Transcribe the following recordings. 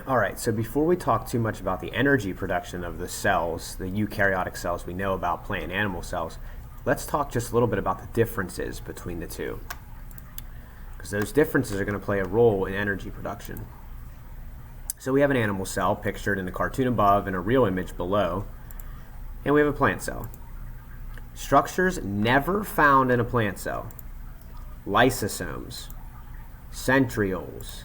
All right, so before we talk too much about the energy production of the cells, the eukaryotic cells we know about plant and animal cells, let's talk just a little bit about the differences between the two, because those differences are going to play a role in energy production. So we have an animal cell pictured in the cartoon above and a real image below, and we have a plant cell. Structures never found in a plant cell: lysosomes, centrioles,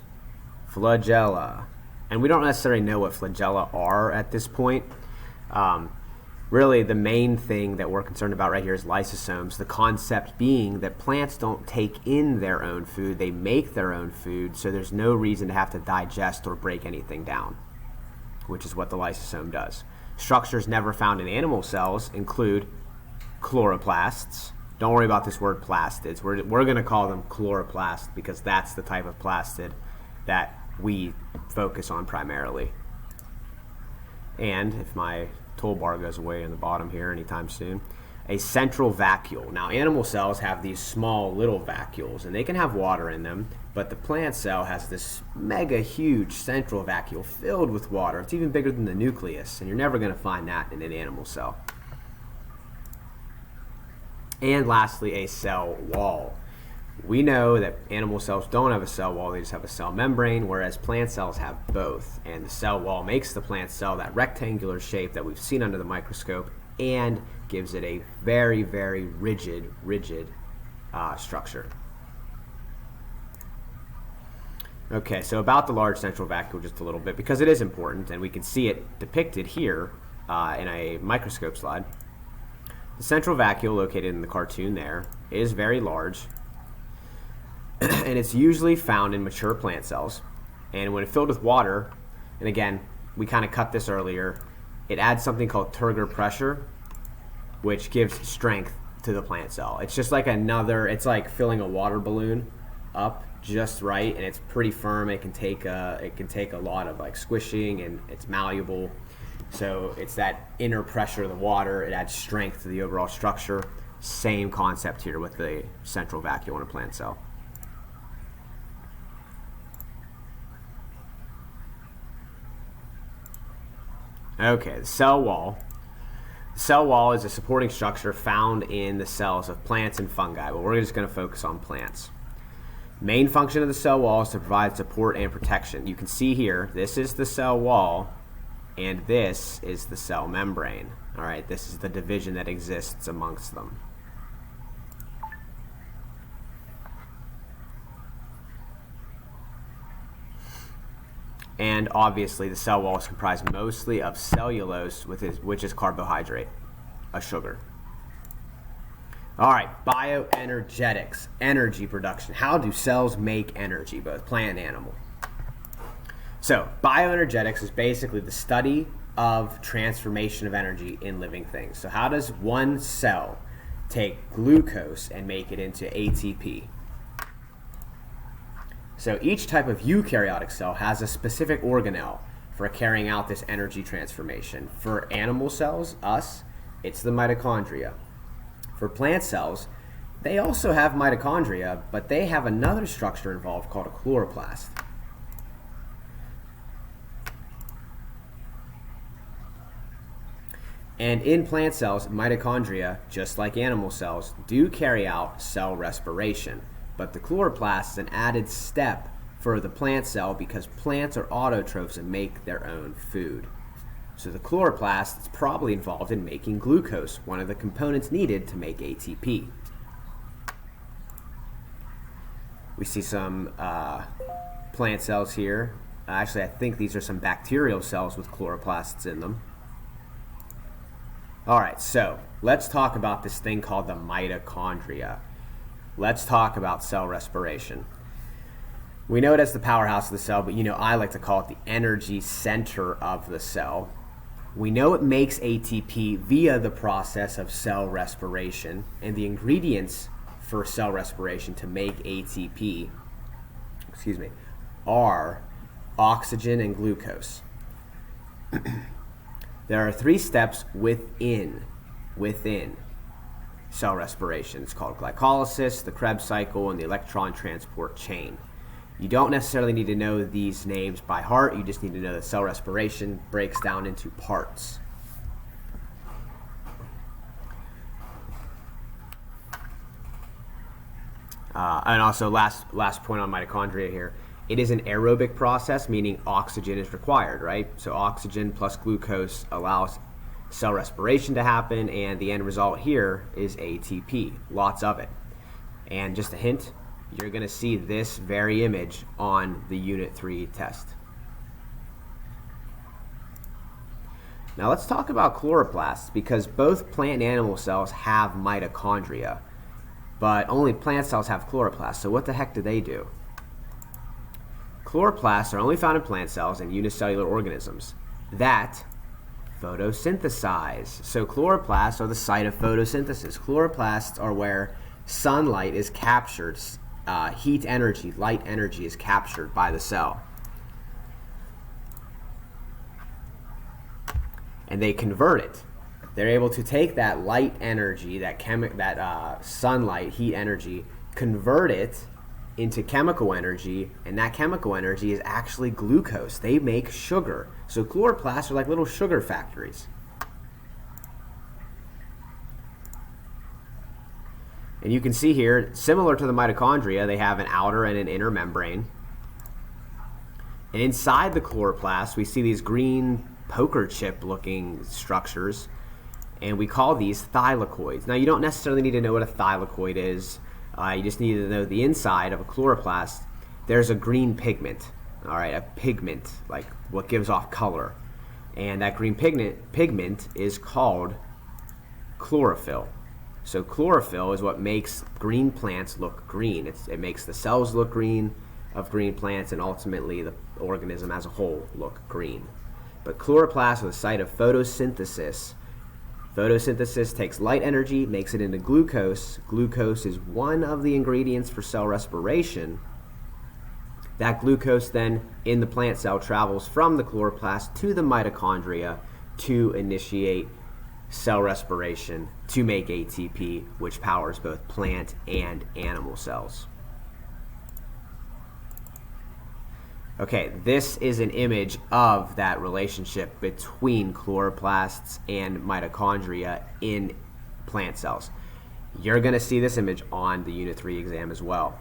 flagella, and we don't necessarily know what flagella are at this point. Really, the main thing that we're concerned about right here is lysosomes, the concept being that plants don't take in their own food, they make their own food, so there's no reason to have to digest or break anything down, which is what the lysosome does. Structures never found in animal cells include chloroplasts. Don't worry about this word plastids. We're going to call them chloroplasts because that's the type of plastid that we focus on primarily. And if my toolbar goes away in the bottom here anytime soon, a central vacuole. Now, animal cells have these small little vacuoles, and they can have water in them, but the plant cell has this mega huge central vacuole filled with water. It's even bigger than the nucleus, and you're never going to find that in an animal cell. And lastly, a cell wall. We know that animal cells don't have a cell wall, they just have a cell membrane, whereas plant cells have both. And the cell wall makes the plant cell that rectangular shape that we've seen under the microscope and gives it a very, very rigid structure. Okay, so about the large central vacuole just a little bit, because it is important, and we can see it depicted here in a microscope slide. The central vacuole located in the cartoon there is very large, and it's usually found in mature plant cells. And when it's filled with water, and again, we kind of cut this earlier, it adds something called turgor pressure, which gives strength to the plant cell. It's just like it's like filling a water balloon up just right, and it's pretty firm. It can take a lot of like squishing, and it's malleable. So it's that inner pressure of the water. It adds strength to the overall structure. Same concept here with the central vacuole in a plant cell. Okay, the cell wall. The cell wall is a supporting structure found in the cells of plants and fungi, but we're just going to focus on plants. Main function of the cell wall is to provide support and protection. You can see here, this is the cell wall, and this is the cell membrane. All right, this is the division that exists amongst them. And obviously the cell wall is comprised mostly of cellulose, which is carbohydrate, a sugar. All right, bioenergetics, energy production. How do cells make energy, both plant and animal? So bioenergetics is basically the study of transformation of energy in living things. So how does one cell take glucose and make it into ATP? So each type of eukaryotic cell has a specific organelle for carrying out this energy transformation. For animal cells, us, it's the mitochondria. For plant cells, they also have mitochondria, but they have another structure involved called a chloroplast. And in plant cells, mitochondria, just like animal cells, do carry out cell respiration. But the chloroplast is an added step for the plant cell because plants are autotrophs and make their own food. So the chloroplast is probably involved in making glucose, one of the components needed to make ATP. We see some plant cells here. Actually, I think these are some bacterial cells with chloroplasts in them. All right, so let's talk about this thing called the mitochondria. Let's talk about cell respiration. We know it as the powerhouse of the cell, but I like to call it the energy center of the cell. We know it makes ATP via the process of cell respiration, and the ingredients for cell respiration to make ATP, are oxygen and glucose. There are 3 steps within cell respiration. It's called glycolysis, the Krebs cycle, and the electron transport chain. You don't necessarily need to know these names by heart. You just need to know that cell respiration breaks down into parts. And also, last point on mitochondria here. It is an aerobic process, meaning oxygen is required, right? So oxygen plus glucose allows cell respiration to happen, and the end result here is ATP, lots of it. And just a hint, you're going to see this very image on the Unit 3 test. Now let's talk about chloroplasts, because both plant and animal cells have mitochondria, but only plant cells have chloroplasts. So what the heck do they do? Chloroplasts are only found in plant cells and unicellular organisms that photosynthesize. So chloroplasts are the site of photosynthesis. Chloroplasts are where sunlight is captured, heat energy, light energy is captured by the cell. And they convert it. They're able to take that light energy, that sunlight, heat energy, convert it into chemical energy, and that chemical energy is actually glucose. They make sugar. So chloroplasts are like little sugar factories. And you can see here, similar to the mitochondria, they have an outer and an inner membrane. And inside the chloroplast, we see these green poker chip looking structures, and we call these thylakoids. Now, you don't necessarily need to know what a thylakoid is. You just need to know the inside of a chloroplast. There's a green pigment, all right, a pigment, like what gives off color. And that green pigment is called chlorophyll. So chlorophyll is what makes green plants look green. It makes the cells look green of green plants, and ultimately the organism as a whole look green. But chloroplasts are the site of photosynthesis. Photosynthesis takes light energy, makes it into glucose. Glucose is one of the ingredients for cell respiration. That glucose then in the plant cell travels from the chloroplast to the mitochondria to initiate cell respiration to make ATP, which powers both plant and animal cells. Okay, this is an image of that relationship between chloroplasts and mitochondria in plant cells. You're going to see this image on the Unit 3 exam as well.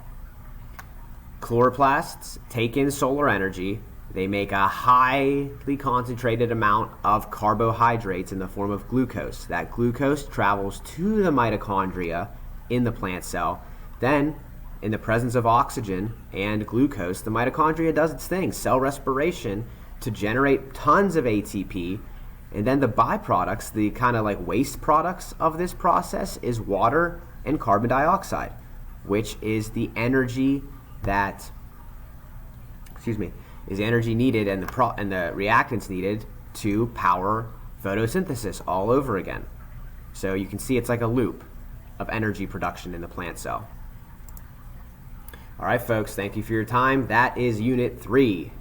Chloroplasts take in solar energy. They make a highly concentrated amount of carbohydrates in the form of glucose. That glucose travels to the mitochondria in the plant cell. Then, in the presence of oxygen and glucose, the mitochondria does its thing, cell respiration, to generate tons of ATP. And then the byproducts, the kind of like waste products of this process, is water and carbon dioxide, which is the energy that, is energy needed and the reactants needed to power photosynthesis all over again. So you can see it's like a loop of energy production in the plant cell. All right, folks, thank you for your time. That is Unit 3.